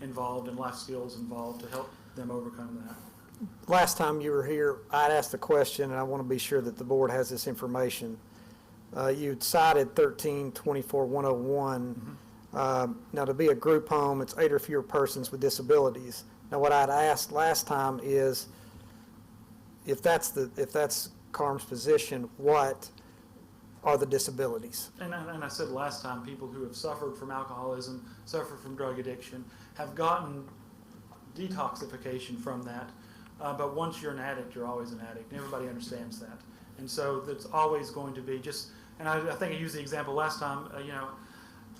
involved and life skills involved to help them overcome that. Last time you were here, I'd asked the question, and I want to be sure that the board has this information. You cited 13-24-101. Now, to be a group home, it's 8 or fewer persons with disabilities. Now, what I'd asked last time is, if that's Carm's position, what are the disabilities? And I said last time, people who have suffered from alcoholism, suffered from drug addiction, have gotten detoxification from that. But once you're an addict, you're always an addict, and everybody understands that. And so that's always going to be and I think I used the example last time,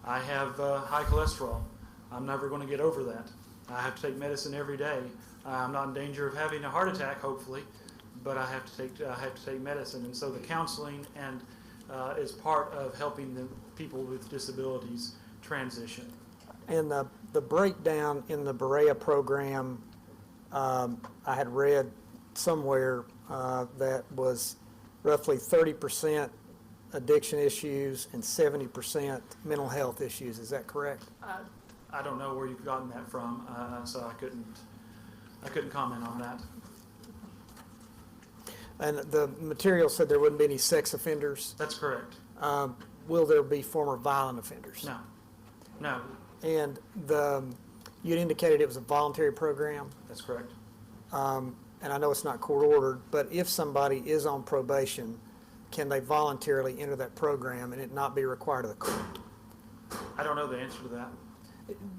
I have high cholesterol. I'm never going to get over that. I have to take medicine every day. I'm not in danger of having a heart attack, hopefully, but I have to take medicine. And so the counseling is part of helping the people with disabilities transition. And the breakdown in the Berea program, I had read somewhere that was roughly 30% addiction issues and 70% mental health issues. Is that correct? I don't know where you've gotten that from, so I couldn't comment on that. And the material said there wouldn't be any sex offenders. That's correct. Will there be former violent offenders? No. And you had indicated it was a voluntary program. That's correct. And I know it's not court ordered, but if somebody is on probation, can they voluntarily enter that program and it not be required of the court? I don't know the answer to that.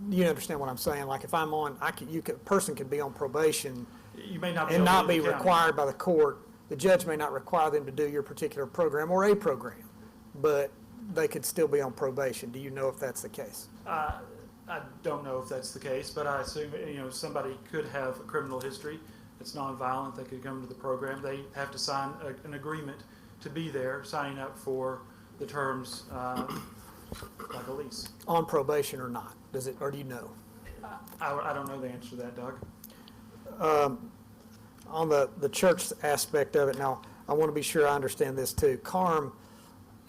You understand what I'm saying? Like if I'm on, a person could be on probation You may not be and able to not leave be the county. required by the court. The judge may not require them to do your particular program or a program, but they could still be on probation. Do you know if that's the case? I don't know if that's the case, but I assume somebody could have a criminal history. It's nonviolent. They could come to the program. They have to sign an agreement to be there, signing up for the terms like a lease. On probation or not? Or do you know? I don't know the answer to that, Doug. On the church aspect of it, now, I want to be sure I understand this too.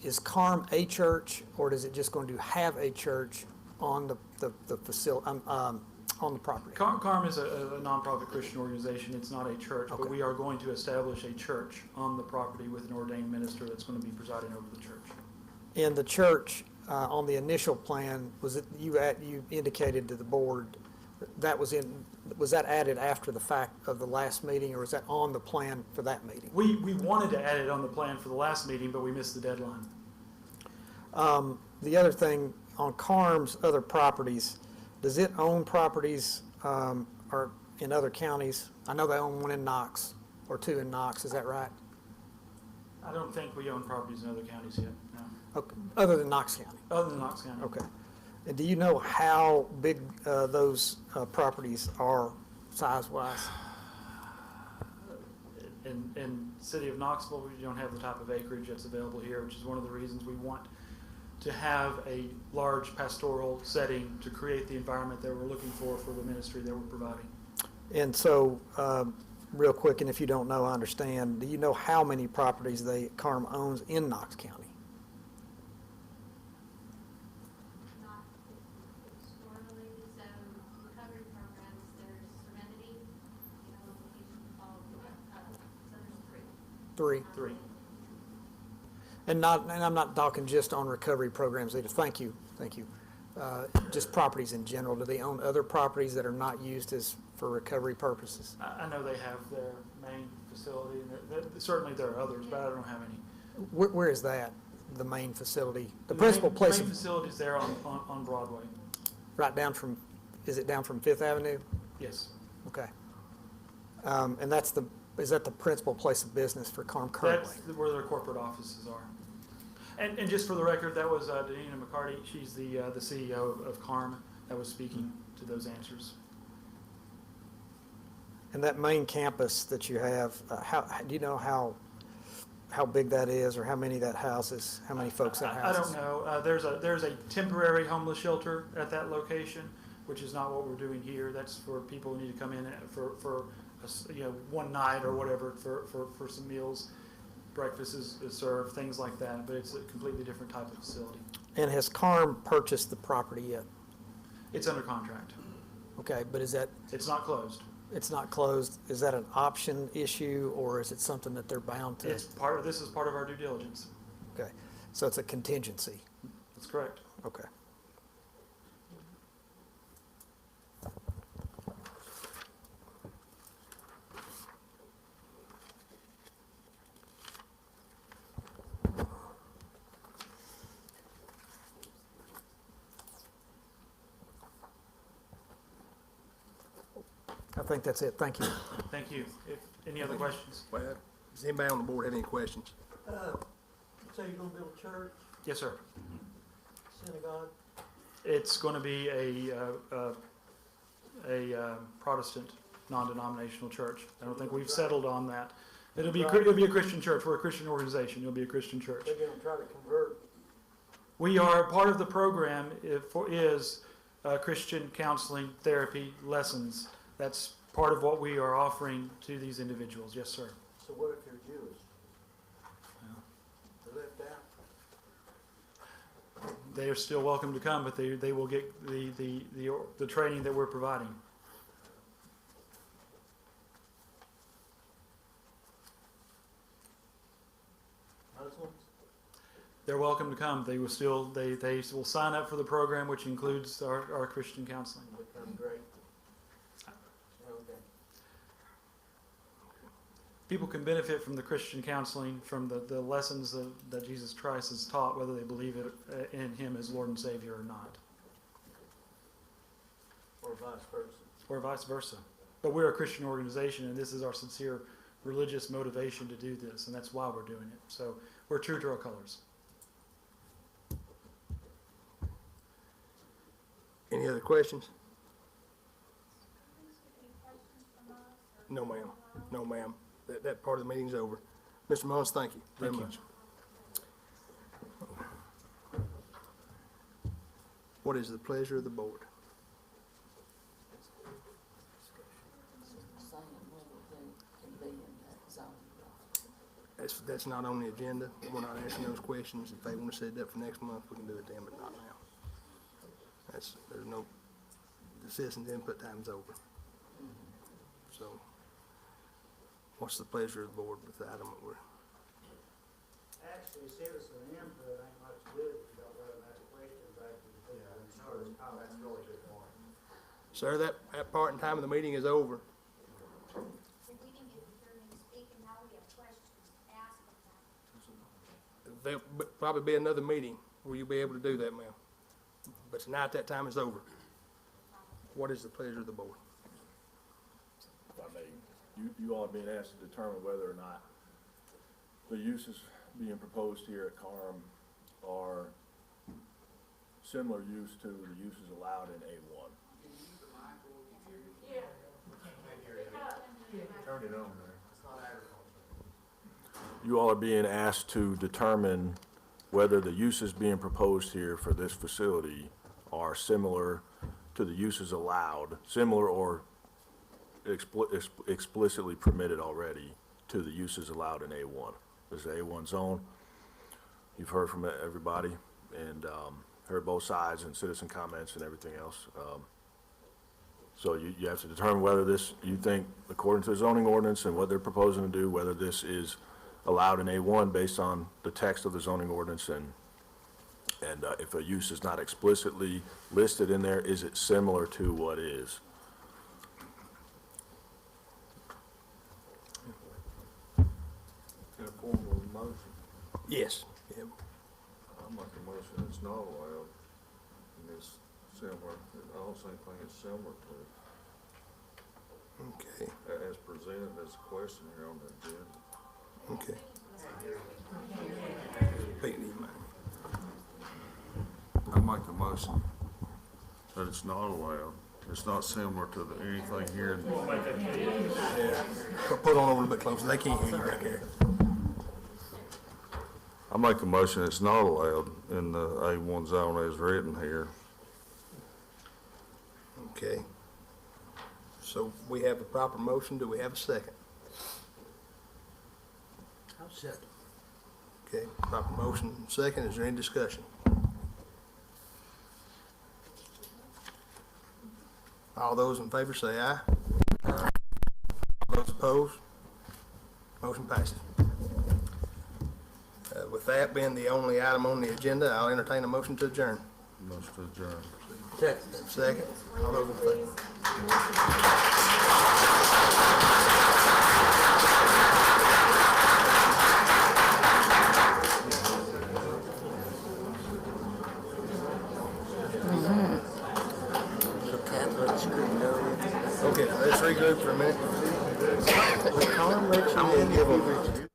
Is CARM a church, or is it just going to have a church on the facility, on the property? CARM is a nonprofit Christian organization. It's not a church, Okay. but we are going to establish a church on the property with an ordained minister that's going to be presiding over the church. And the church, on the initial plan, you indicated to the board, was that added after the fact of the last meeting, or was that on the plan for that meeting? We wanted to add it on the plan for the last meeting, but we missed the deadline. The other thing, on CARM's other properties, does it own properties or in other counties? I know they own one in Knox, or 2 in Knox, is that right? I don't think we own properties in other counties yet, no. Okay. Other than Knox County? Other than Knox County. Okay. And do you know how big those properties are size-wise? In the city of Knoxville, we don't have the type of acreage that's available here, which is one of the reasons we want to have a large pastoral setting to create the environment that we're looking for the ministry that we're providing. And so, real quick, and if you don't know, I understand, do you know how many properties CARM owns in Knox County? 3. 3. And I'm not talking just on recovery programs either. Thank you. Just properties in general. Do they own other properties that are not used for recovery purposes? I know they have their main facility, and certainly there are others, but I don't have any. Where is that, the main facility? The principal place, The main facility is there on Broadway. right down from, is it down from Fifth Avenue? Yes. Okay. And is that the principal place of business for CARM currently? That's where their corporate offices are. And just for the record, that was Danina McCarty. She's the CEO of CARM that was speaking to those answers. And that main campus that you have, do you know how big that is, or how many that houses, how many folks that houses? I don't know. There's a temporary homeless shelter at that location, which is not what we're doing here. That's for people who need to come in for one night or whatever for some meals. Breakfast is served, things like that, but it's a completely different type of facility. And has CARM purchased the property yet? It's under contract. Okay, but It's not closed. it's not closed, is that an option issue, or is it something that they're bound to? This is part of our due diligence. Okay, so it's a contingency. That's correct. Okay. I think that's it. Thank you. Thank you. Any other questions? Well, does anybody on the board have any questions? So you're gonna build a church, Yes, sir. synagogue? It's going to be a Protestant, non-denominational church. I don't think we've settled on that. It'll be a Christian church. We're a Christian organization. It'll be a Christian church. They're gonna try to convert. We are, part of the program is Christian counseling, therapy, lessons. That's part of what we are offering to these individuals. Yes, sir. So what if they're Jewish? They left out? They are still welcome to come, but they will get the training that we're providing. Muslims? They're welcome to come. They will sign up for the program, which includes our Christian counseling. Become great. Okay. People can benefit from the Christian counseling, from the lessons that Jesus Christ has taught, whether they believe in Him as Lord and Savior or not. Or vice versa. Or vice versa. But we're a Christian organization, and this is our sincere religious motivation to do this, and that's why we're doing it. So we're true to our colors. Any other questions? No, ma'am. No, ma'am. That part of the meeting's over. Mr. Mullins, thank you very much. What is the pleasure of the board? That's not on the agenda. We're not asking those questions. If they want to set it up for next month, we can do it then, but not now. The citizens' input time's over. So, what's the pleasure of the board with the item that we're? Actually, citizen input ain't much good if you don't let them ask questions back to the people in charge. Oh, that's really good point. Sir, that part and time of the meeting is over. We didn't get to hear him speak, and now we have questions to ask him. There'll probably be another meeting where you'll be able to do that, ma'am. But tonight, that time is over. What is the pleasure of the board? If I may, you all are being asked to determine whether or not the uses being proposed here at CARM are similar use to the uses allowed in A1. Turn it on there. You all are being asked to determine whether the uses being proposed here for this facility are similar to the uses allowed, similar or explicitly permitted already to the uses allowed in A1. This is the A1 zone. You've heard from everybody and heard both sides and citizen comments and everything else. So you have to determine whether this, you think, according to the zoning ordinance and what they're proposing to do, whether this is allowed in A1 based on the text of the zoning ordinance, and if a use is not explicitly listed in there, is it similar to what is? In a form of a motion, Yes. Yeah. I make a motion it's not allowed, and it's similar, I also think it's similar to, Okay, as presented as a question here on the agenda. okay. Pete, do you mind? I make a motion that it's not allowed. It's not similar to anything here. Yeah. Put on a little bit closer, they can't hear you right there. I make a motion it's not allowed in the A1 zone as written here. Okay. So we have a proper motion, do we have a second? I'll second. Okay, proper motion and second, is there any discussion? All those in favor say aye. All those opposed? Motion passes. With that being the only item on the agenda, I'll entertain a motion to adjourn. Motion to adjourn. Second. All those in favor? Okay, let's regroup for a minute. I'm gonna give them.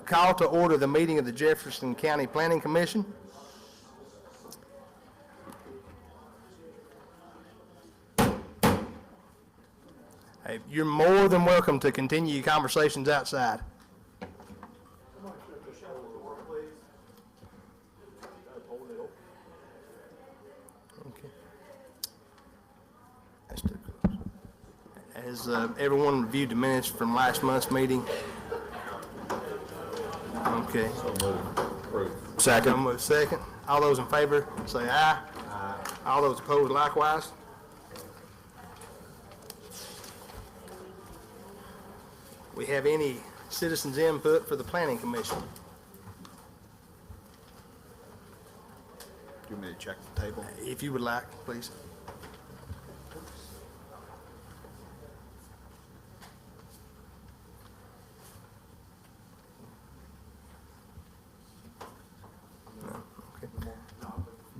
Call to order the meeting of the Jefferson County Planning Commission. Hey, you're more than welcome to continue your conversations outside. Okay. That's too close. Has everyone reviewed the minutes from last month's meeting? Okay. Second. Second. All those in favor, say aye. Aye. All those opposed likewise. We have any citizens' input for the Planning Commission? You want me to check the table? If you would like, please.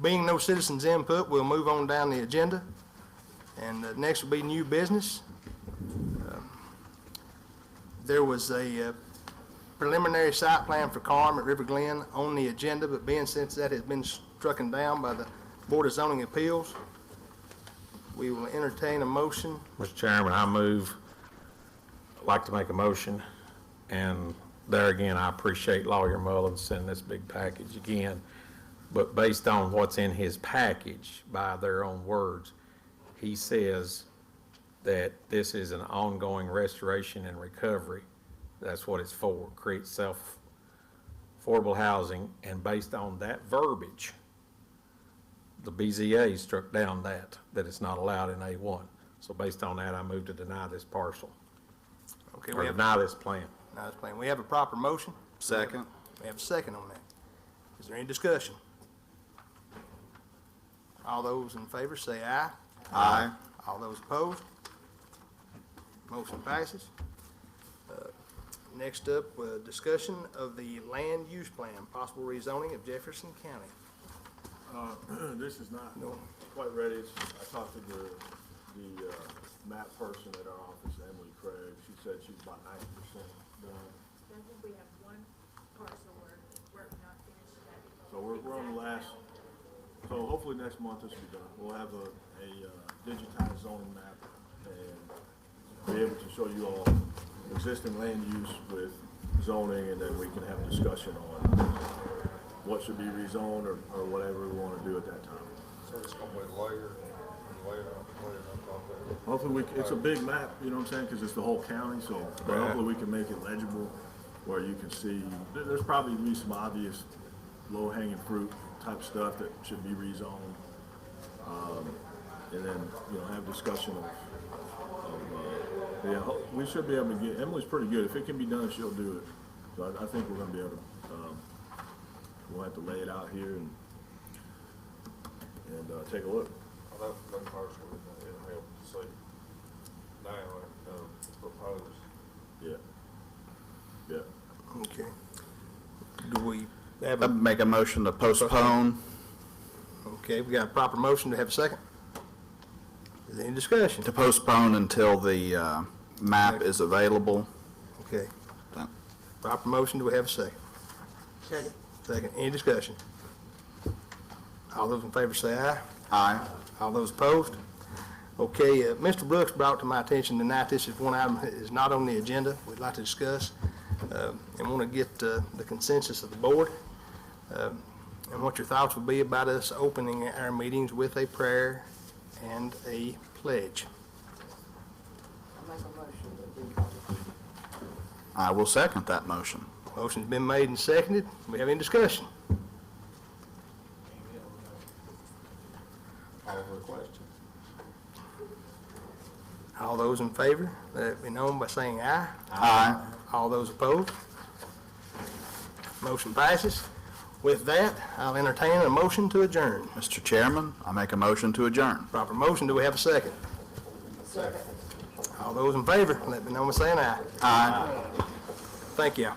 Being no citizens' input, we'll move on down the agenda. And next will be new business. There was a preliminary site plan for Carm at River Glen on the agenda, but being since that has been struck down by the Board of Zoning Appeals, we will entertain a motion. Mr. Chairman, I'd like to make a motion, and there again, I appreciate Lawyer Mullins sending this big package again, but based on what's in his package, by their own words, he says that this is an ongoing restoration and recovery. That's what it's for, create affordable housing, and based on that verbiage, the BZA struck down that it's not allowed in A1. So based on that, I move to deny this parcel. Okay, Or deny this plan. Deny this plan. We have a proper motion. Second. We have a second on that. Is there any discussion? All those in favor say aye. Aye. All those opposed? Motion passes. Next up, discussion of the land use plan, possible rezoning of Jefferson County. This is not quite ready. I talked to the map person at our office, Emily Craig. She said she's about 90% done. I think we have one parcel where we're not finished yet. So we're on the last, so hopefully next month this will be done. We'll have a digitized zoning map and be able to show you all existing land use with zoning, and then we can have discussion on what should be rezoned or whatever we want to do at that time. So it's going to be layer. Hopefully it's a big map, you know what I'm saying, because it's the whole county, so hopefully we can make it legible where you can see, there's probably be some obvious low-hanging fruit type stuff that should be rezoned. And then, have discussion of we should be able to get, Emily's pretty good. If it can be done, she'll do it. So I think we're going to be able to, we'll have to lay it out here and take a look. That parcel isn't able to see now, it's proposed. Yeah. Yeah. Okay. Do we have I'd make a motion to postpone. Okay, we got a proper motion to have a second. Is there any discussion? To postpone until the map is available. Okay. Proper motion, do we have a second? Second. Second, any discussion? All those in favor say aye. Aye. All those opposed? Okay, Mr. Brooks brought to my attention tonight, this is one item that is not on the agenda we'd like to discuss, and want to get the consensus of the board, and what your thoughts would be about us opening our meetings with a prayer and a pledge. I will second that motion. Motion's been made and seconded. We have any discussion? All those in favor, let it be known by saying aye. Aye. All those opposed? Motion passes. With that, I'll entertain a motion to adjourn. Mr. Chairman, I make a motion to adjourn. Proper motion, do we have a second? Second. All those in favor, let me know by saying aye. Aye. Thank you.